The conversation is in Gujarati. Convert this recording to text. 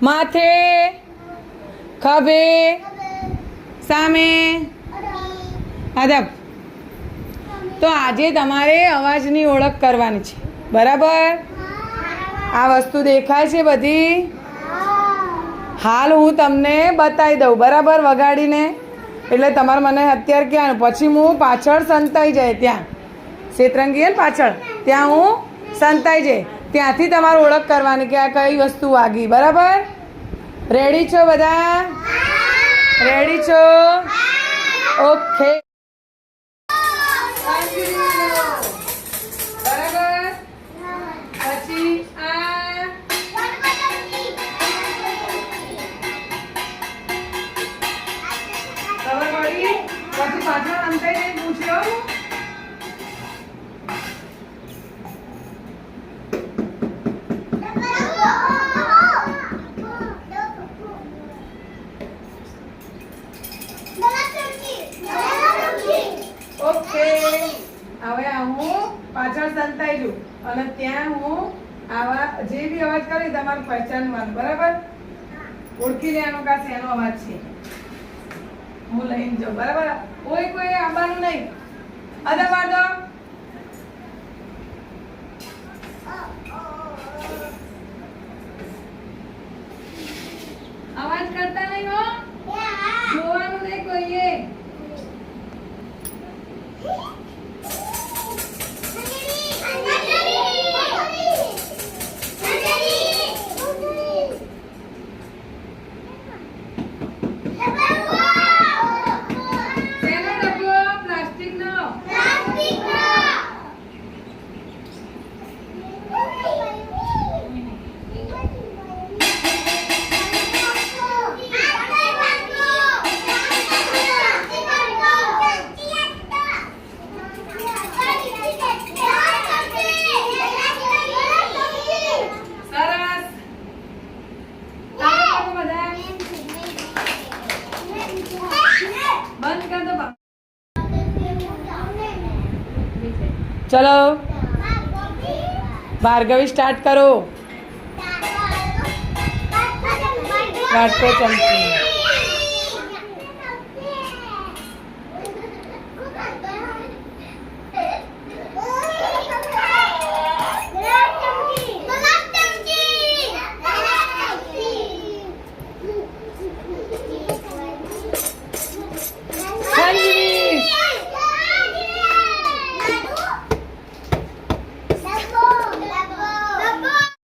માથે, ખભે, સામે, અદબ. તો આજે તમારે અવાજની ઓળખ કરવાની છે, બરાબર? આ વસ્તુ દેખાય છે બધી? હાલ હું તમને બતાવી દઉં, બરાબર, વગાડીને. એટલે તમારે મને અત્યારે કહેવાનું, પછી હું પાછળ સંતાઈ જાય ત્યાં શેતરંગી પાછળ ત્યાં હું સંતાઈ જાય, ત્યાંથી તમારે ઓળખ કરવાની કે આ કઈ વસ્તુ વાગી, બરાબર? રેડી છો બધા? રેડી છો? ઓકે. બરાબર. પછી આ ખબર પડી? પછી પાછળ અંતાઈ જઈને પૂછ્યો. ઓકે. હવે હું પાછળ સંતાઈ જઉં અને ત્યાં હું આવા જે બી અવાજ કરે તમારે પહેચાનવાનું, બરાબર? ઓળખી લેવાનું કે શેનો અવાજ છે. હું લઈને જાઉં, બરાબર? કોઈ આવવાનું નહીં. અદા પાડો. અવાજ કરતા નહીં હો, જોવાનું નહીં કોઈએ. चलो भार्गवी स्टार्ट करो. वाटको चमची.